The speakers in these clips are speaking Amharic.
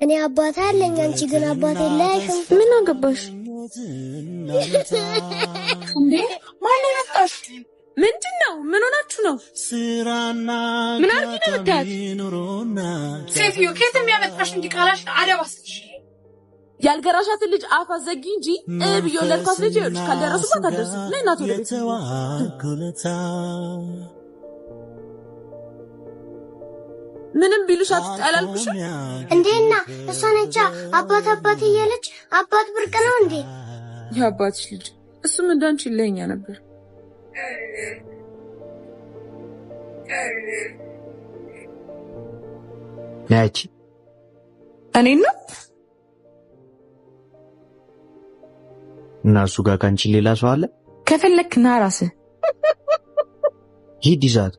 እኔ አባት አለኝ አንቺ ግን አባት የለሽም ምን አገባሽ እንዴ ማን ያጣሽ ምንድነው ምን ሆናችሁ ነው ምን አርጊ ነው ታዲያ ሴትዮ ከየት የሚያመጣሽ እንዲካላሽ አደባስሽ ያልገራሻት ልጅ አፋ ዘጊ እንጂ እብዮ ለርካስ ልጅ ይልሽ ካልደረሱባት አደረሱ ለእናቱ ለቤት ምንም ቢሉሽ አትጣላልኩሽ እንዴና እሷ ነቻ አባት እያለች አባት ብርቅ ነው እንዴ ያባትሽ ልጅ እሱም እንዳንቺ ለኛ ነበር ያቺ እኔና እናሱ ጋር ካንቺ ሌላ ሰው አለ ከፈለክና ራስህ ሂድ ይዛት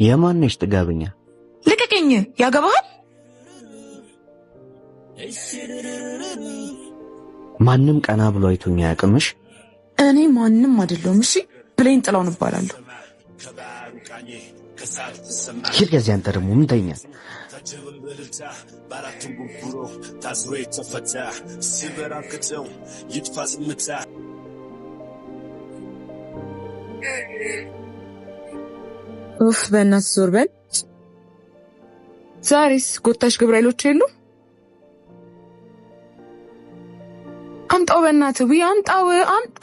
የማንሽ ጥጋበኛ ልቀቀኝ ያገባሃል ማንንም ቀና ብሎ አይቶኛ ያቅምሽ እኔ ማንንም አይደለም እሺ ብሌን ጥላውን እባላለሁ ሂድ ከዚህ አንተ ደግሞ ምን ተኛል ኡፍ በእናትህ ዞር በል ዛሬስ ጎታሽ ግብራይሎች የሉ አምጣው በእናትህ ወይ አምጣው አምጣ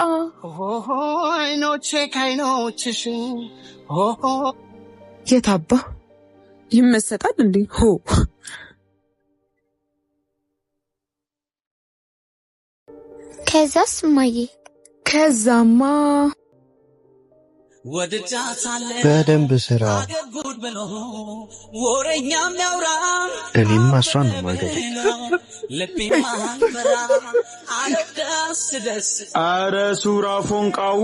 አይኖቼ ካይኖችሽ የታባ ይመሰጣል እንዴ ሆ ከዛስ ማዬ ከዛማ በደንብ ስራ እኔም እሷን ነው ማገድ አረ ሱራ ፎንቃው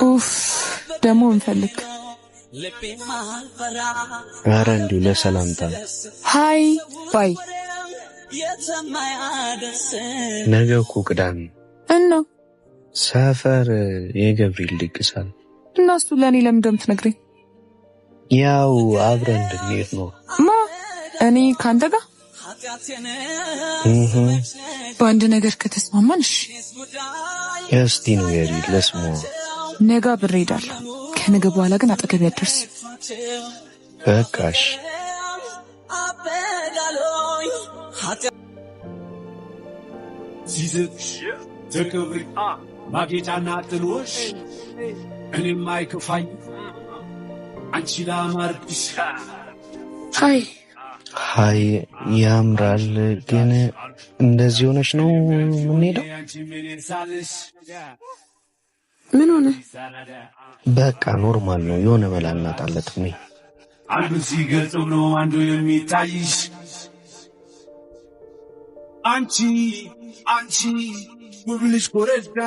ኡፍ ደሞ እንፈልግ አረ እንዲሁ ለሰላምታ ሃይ ባይ ነገ እኮ ቅዳሜ እና ሰፈር የገብርኤል ድግሳል እና እሱ ለኔ ለምን እንደምትነግረኝ ያው አብረን እንድንሄድ ነው ማ እኔ ካንተ ጋር በአንድ ነገር ከተስማማንሽ እስቲ ነው የሪ ለስሙ ነገ ብር ሄዳለሁ ከነገ በኋላ ግን አጠገብ ያደርስ በቃሽ ሲዝሽ ተከብሪ ማጌጫና ጥሎሽ እኔም አይከፋኝ አንቺ ላማርብሽ ሃይ ያምራል ግን እንደዚህ ሆነሽ ነው የምንሄደው ምን ሆነ በቃ ኖርማል ነው የሆነ መላልናት አለት ነው አንዱ ሲገልጽው ነው አንዱ የሚታይሽ አንቺ ውብልሽ ኮረዳ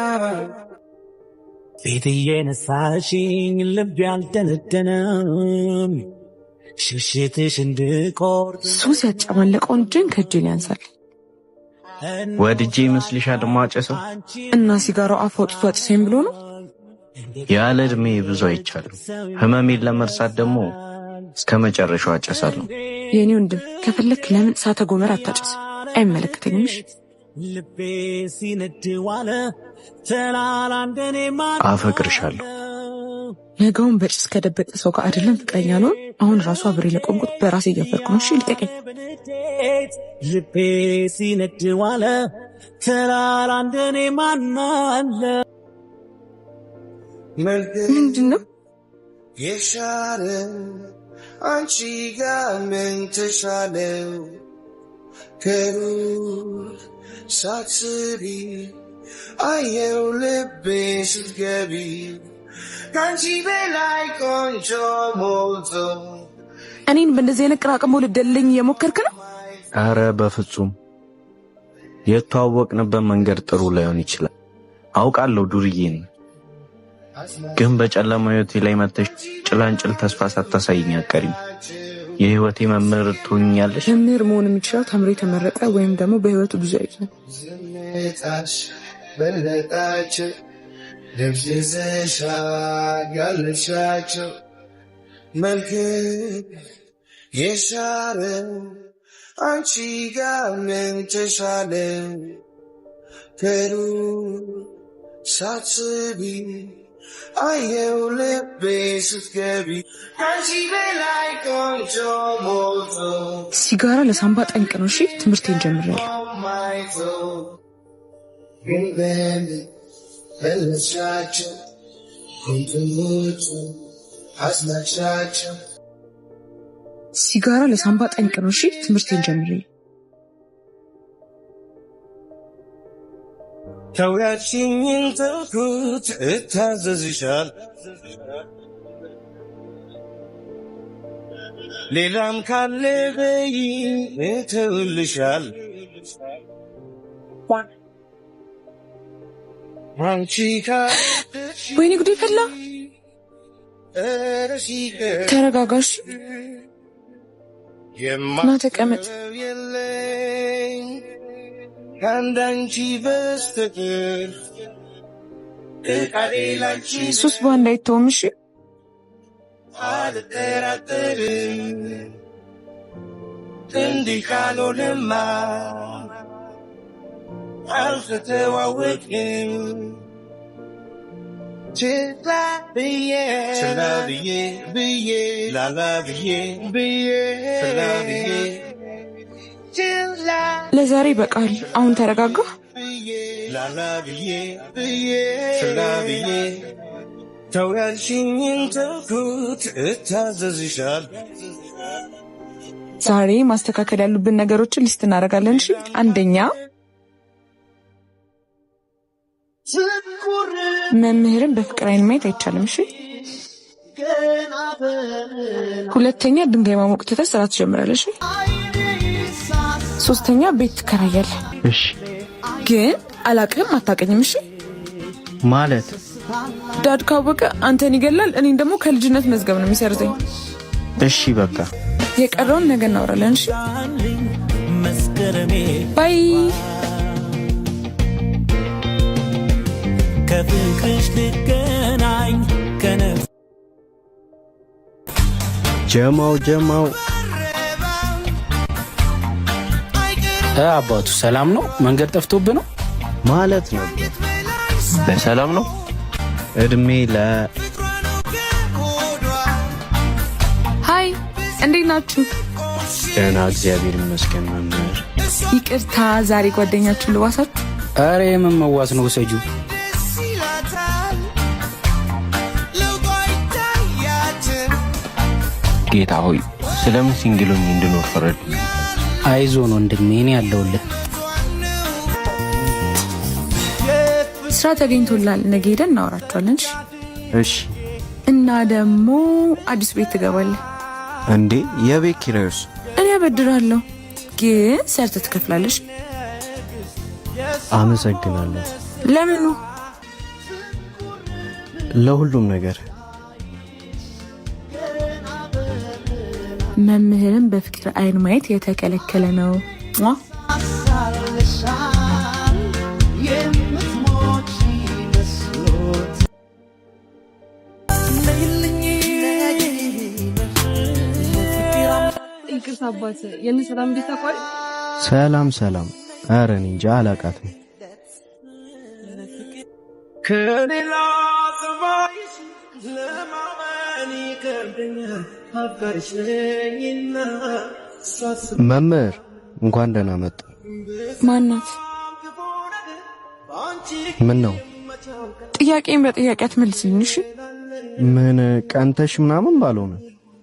ቤትዬ ነሳሽኝ ልብ ያልደነደነም ሽሽትሽ እንድቆርጥ ሱስ ያጨማለቀውን ጅን ከእጅን ያንሳል ወድጄ ይመስልሻል ማጨሰው እና ሲጋራው አፈውጥቶ አጭሰኝ ብሎ ነው ያለ እድሜ ብዙ አይቻልም ህመሜን ለመርሳት ደግሞ እስከ መጨረሻው አጨሳለሁ የኔ ወንድም ከፈለክ ለምን ሳተ ጎመር አታጨስ አይመለከተኝምሽ ልቤ ሲነድ ዋለ ተላላ እንደኔ ማን አፈቅርሻለሁ ነገውን በጭስ ከደበቀ ሰው ጋር አይደለም ፍቅረኛ ነው አሁን ራሱ አብሬ ለቆምኩት በራሴ እያፈርኩ ነው እሺ ልቀቀኝ ልቤ ሲነድ ዋለ ተላላ እንደኔ ማን አለ ምንድነው የሻለ አንቺ ጋር ምን ተሻለው ከሩቅ ሳትስቢ አየው ልቤ ስትገቢ ካንቺ በላይ ቆንጆ ሞልቶ እኔን በእንደዚህ አይነት ቅራቅሞ ልደልኝ እየሞከርክ ነው አረ በፍጹም የተዋወቅንበት መንገድ ጥሩ ላይሆን ይችላል አውቃለሁ ዱርዬን ግን በጨለማ ህይወቴ ላይ መተሽ ጭላንጭል ተስፋ ሳታሳይኝ አቀሪም የህይወቴ መምህር ትሆኛለሽ መምህር መሆን የሚችለው ተምሮ የተመረቀ ወይም ደግሞ በህይወቱ ብዙ አይችልም በለጣቸው ደብዝዘሻል ያለሻቸው መልክ የሻረው አንቺ ጋር ምን ተሻለ ከሩቅ ሳትስቢ አየው ልቤ ስትገቢ አንቺ በላይ ቆንጆ ሞልቶ ሲጋራ ለሳምባ ጠንቅ ነው። እሺ ትምህርቴን ጀምሬያለሁ። ግን በለሻቸው ኩንትሞቹ አስናሻቸው ሲጋራ ለሳምባ ጠንቅ ነው። እሺ ትምህርቴን ጀምሬያለሁ። ተውያችኝን ተውኩት እታዘዝሻል ሌላም ካለ በይ እተውልሻል አንቺ ወይኔ ጉዴ ፈላ። ተረጋጋሽ ና ተቀመጥ። ከአንዳንቺ በስተቀር ቃሌላንቺ ሱስ በአንድ አይተውም። እሺ አልጠራጠርም እንዲህ ካልሆነማ አልተተዋወቅም ችላ ብዬ ላላ ብዬ ለዛሬ በቃል። አሁን ተረጋጋ። ተውያልሽኝን ተውኩት እታዘዝሻል። ዛሬ ማስተካከል ያሉብን ነገሮችን ሊስት እናደርጋለን። እሺ አንደኛ መምህርን በፍቅር አይን ማየት አይቻልም። እሺ ሁለተኛ ድንጋይ ማሞቅ ትተህ ስራ ትጀምራለሽ። ሶስተኛ ቤት ትከራያለህ። እሺ ግን አላቅህም፣ አታውቀኝም። እሺ ማለት ዳድ ካወቀ አንተን ይገላል፣ እኔን ደግሞ ከልጅነት መዝገብ ነው የሚሰርዘኝ። እሺ በቃ የቀረውን ነገ እናወራለን። እሺ ባይ። ከፍቅርሽ ልገናኝ ከነፍ ጀማው አባቱ ሰላም ነው? መንገድ ጠፍቶብህ ነው ማለት ነው። በሰላም ነው። እድሜ ሃይ እንዴት ናችሁ? ደህና እግዚአብሔር ይመስገን። መምህር ይቅርታ ዛሬ ጓደኛችሁን ልዋሳችሁ? አረ የምን መዋስ ነው? ሰጁ ጌታ ሆይ ስለምን ሲንግሉኝ እንድኖር ፈረድ። አይዞን ወንድሜ እኔ ያለሁልህ። ስራ ተገኝቶላል። ነገ ሄደን እናወራቸዋለን። እሺ እና ደግሞ አዲስ ቤት ትገባለህ እንዴ? የቤት ኪራዩስ? እኔ አበድራለሁ፣ ግን ሰርተህ ትከፍላለሽ። አመሰግናለሁ። ለምኑ? ለሁሉም ነገር። መምህርን በፍቅር አይን ማየት የተከለከለ ነው። ይቅርታ አባት፣ የኔ ሰላም እንዴት ታቋሪ? ሰላም። ኧረ እኔ እንጃ አላውቃትም። ከሌላ ጸባይሽ ለማመን ይከብደኛል። መምህር እንኳን ደህና መጡ። ማናት? ምን ነው? ጥያቄን በጥያቄ አትመልስልኝ። እሺ ምን ቀንተሽ ምናምን ባልሆነ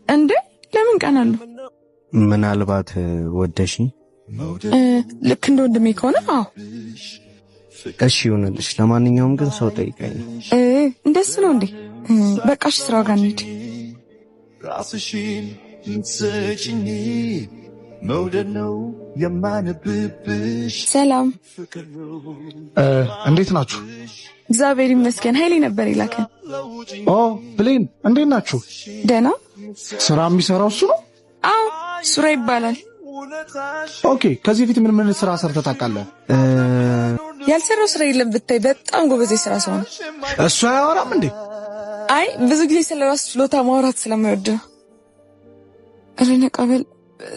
እንዴ? ለምን ቀናለሁ? ምናልባት ወደሽ ልክ እንደ ወንድሜ ከሆነ አዎ እሺ ይሁንልሽ። ለማንኛውም ግን ሰው ጠይቀኝ። እንደሱ ነው እንዴ? በቃ እሺ ስራው ጋር እንሂድ። ራስሽን ምትሰጪኝ መውደድ ነው የማነብብሽ። ሰላም እንዴት ናችሁ? እግዚአብሔር ይመስገን። ኃይሌ ነበር ይላከን። ኦ ብሌን እንዴት ናችሁ? ደህና። ስራ የሚሰራው እሱ ነው? አዎ ሱራ ይባላል። ኦኬ ከዚህ በፊት ምን ስራ ሰርተህ ታውቃለህ? ያልሰራው ስራ የለም ብታይ በጣም ጎበዝ የስራ ሰው ነው። እሱ አያወራም እንዴ? አይ ብዙ ጊዜ ስለራስ ችሎታ ማውራት ስለማይወድ ነው። እረኛ ቀበል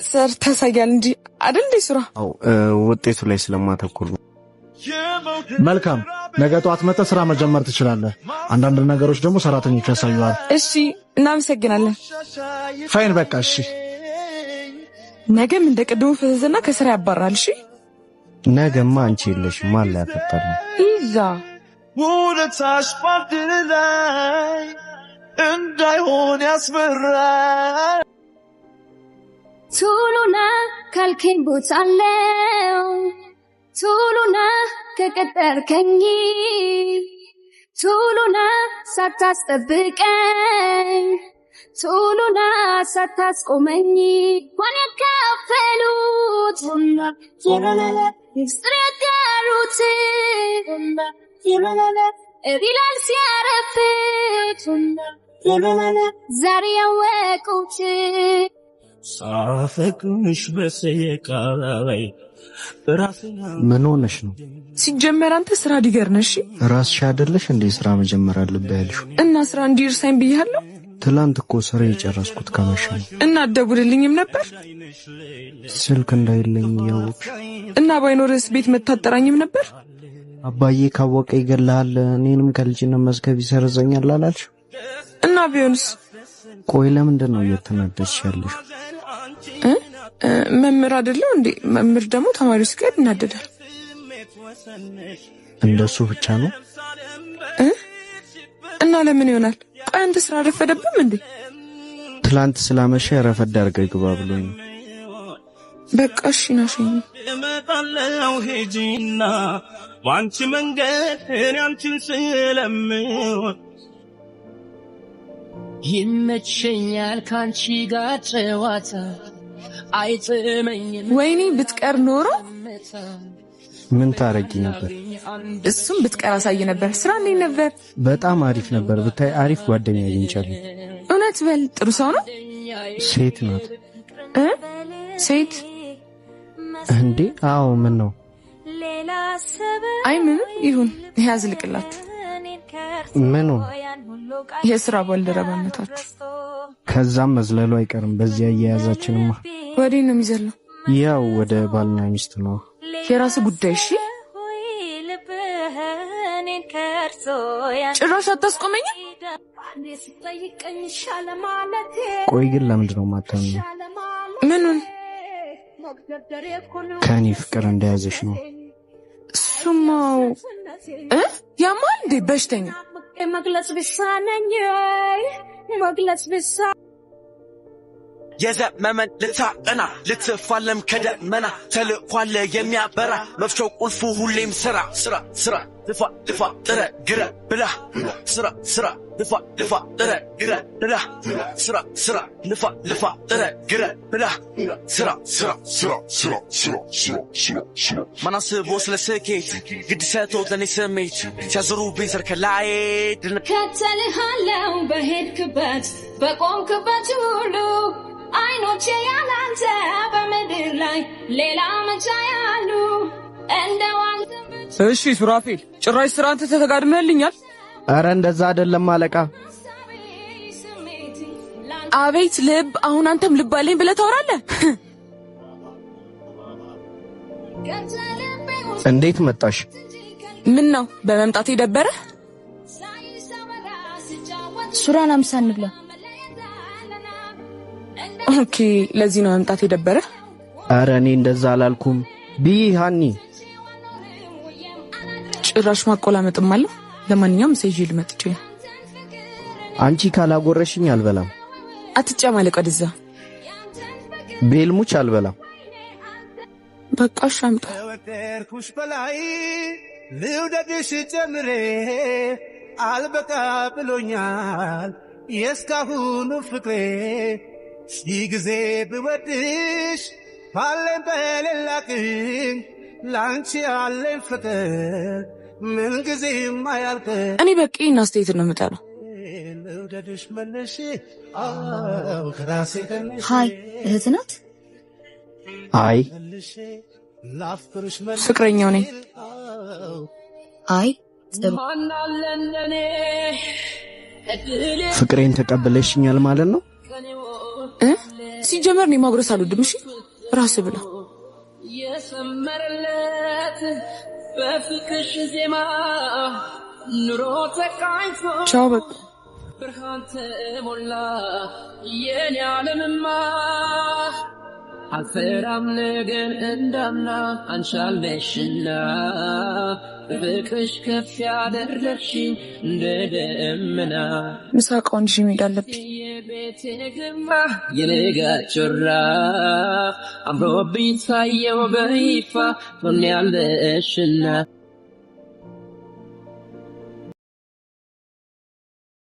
ሰር ታሳያል እንጂ አይደል እንዴ ስራ? አው ውጤቱ ላይ ስለማተኩር ነው። መልካም ነገ ጧት መጥተህ ስራ መጀመር ትችላለህ። አንዳንድ ነገሮች ደግሞ ሰራተኞች ያሳዩዋል። እሺ እናመሰግናለን። ፋይን በቃ እሺ። ነገም እንደ ቅድሙ ፈዘዘና ከስራ ያባራል። እሺ ነገማ አንቺ የለሽ ማን ላይ ያፈጣል ይዛ ውለታሽ ባድር ላይ እንዳይሆን ያስፈራል። ቶሎና ካልከኝ ቦታለው ቶሎና ከቀጠርከኝ ቶሎና ሳታስጠብቀኝ ቶሎና ሳታስቆመኝ ማን ያካፈሉት ምስጢር ያጋሩት እቢላል ሲያረፍት ዛሬ ያወቁት ሳፈቅሽ በሰየቃይ ምን ሆነሽ ነው? ሲጀመር አንተ ስራ ዲገር ነሽ። ራስሽ አይደለሽ እንዴ ስራ መጀመር አለብህ ያልሽው? እና ስራ እንዲርሳኝ ብያለሁ። ትላንት እኮ ስራ የጨረስኩት ከመሸ ነው። እና አትደውልልኝም ነበር? ስልክ እንዳይለኝ ያውቅ እና ባይኖርስ ቤት መታጠራኝም ነበር? አባዬ ካወቀ ይገላል፣ እኔንም ከልጅነት መዝገብ ይሰርዘኛል አላልሽ? እና ቢሆንስ? ቆይ ለምንድን ነው እየተናደድሽ ያለሽ? መምህር አይደለም እንዴ? መምህር ደግሞ ተማሪዎች ጋር ይናደዳል። እንደሱ ብቻ ነው? እና ለምን ይሆናል? ቆይ አንተ ስራ ረፈደብም እንዴ? ትላንት ስላመሸ ረፈድ አድርገህ ግባ ብሎኝ። በቃ እሺ ናሽኝ እመጣለሁ ሄጂና ባንቺ መንገድ እኔ አንቺን ስለምወድ ይመቸኛል ካንቺ ጋር ጨዋታ አይጥመኝም። ወይኔ ብትቀር ኖሮ ምን ታረጊ ነበር? እሱም ብትቀር አሳይ ነበር። ስራ እንዴት ነበር? በጣም አሪፍ ነበር። ብታይ አሪፍ ጓደኛ አግኝቻለሁ። እውነት በል ጥሩ ሰው ነው? ሴት ናት። ሴት እንዴ? አዎ ምን ነው? አይ ምንም ይሁን። ያዝልቅላት። ምን ነው? የሥራ ባልደረባነታችሁ ከዛም መዝለሉ አይቀርም። በዚያ እየያዛችንማ ወዴት ነው የሚዘለው? ያው ወደ ባልና ሚስት ነው። የራስ ጉዳይ። እሺ ጭራሽ አታስቆመኝ። ቆይ ግን ለምንድን ነው የማታምኚው? ምኑን? ከኔ ፍቅር እንደያዘሽ ነው። እሱማው ያማል እንዴ? በሽተኛ መግለጽ ቢሳነኝ መግለጽ ቢሳ የዘመመን ልታቀና ልትፋለም ከደመና ተልኳለ የሚያበራ መፍቻው ቁልፉ ሁሌም ስራ ስራ ስራ ልፋ ልፋ ጥረ ግረ ብላ ስራ ስራ ልፋ ልፋ ጥረ ግረ ብላ ስራ ስራ ልፋ ልፋ ጥረ ግረ ብላ ስራ ስራ ስራ ስራ ስራ ስራ ስራ ማናስቦ ስለ ስኬት ግድ ሰጥቶት ለኔ ስሜት ሲያዝሩብኝ ሰርከላይ ከተልሃለው በሄድክበት በቆምክበት ሁሉ አይኖቼ ያላንተ በምድር ላይ ሌላ መቻ ያሉ እንደዋንተ። እሺ ሱራፌል ጭራሽ ስራ አንተ ተጋድመህልኛል። አረ እንደዛ አይደለም አለቃ። አቤት ልብ። አሁን አንተም ልብ አለኝ ብለህ ታወራለህ። እንዴት መጣሽ? ምን ነው በመምጣቴ ደበረ? ሱራን አምሳ እንብላ። ኦኬ ለዚህ ነው መምጣቴ ደበረ? አረ እኔ እንደዛ አላልኩም። ቢሃኒ ጭራሽ ማቆላመጥም አለ። ለማንኛውም ሰይጅ ልመጥቼ አንቺ ካላጎረሽኝ አልበላም። አትጨማለቅ ወደዛ። ቤልሙች አልበላም። በቃ ሻምጣ ወደርኩሽ በላይ ልውደድሽ ጀምሬ አልበቃ ብሎኛል የስካሁኑ ፍቅሬ ሺህ ጊዜ ብወድሽ ባለን በሌላቅኝ ላንቺ ያለኝ ፍቅር ምን ጊዜም አያልቅም። እኔ በቂ እናስተያየት ነው የምጠራው። ልውደድሽ መነሽ አው ከራሴ ከነሽ ሃይ እህት ናት? አይ ላፍቅርሽ ፍቅረኛው ነኝ። አይ ጥሩ ፍቅሬን ተቀበለሽኛል ማለት ነው ሲጀመር ነው ማጉረስ አልወድም እሺ ራስ ብላ የሰመረለት በፍቅርሽ ዜማ ኑሮ ተቃኝቶ ቻው በቃ ብርሃን ተሞላ የኔ ዓለምማ አልፈራም ነገር እንዳምና አንሻለሽና ፍቅርሽ ከፍ ያደረግሽኝ እንደ ደመና ምሳቃው እንጂ መሄድ አለብኝ የቤቴ ግርማ የነጋ ጮራ አምሮብኝ ታየው በይፋ ሆኛለሽና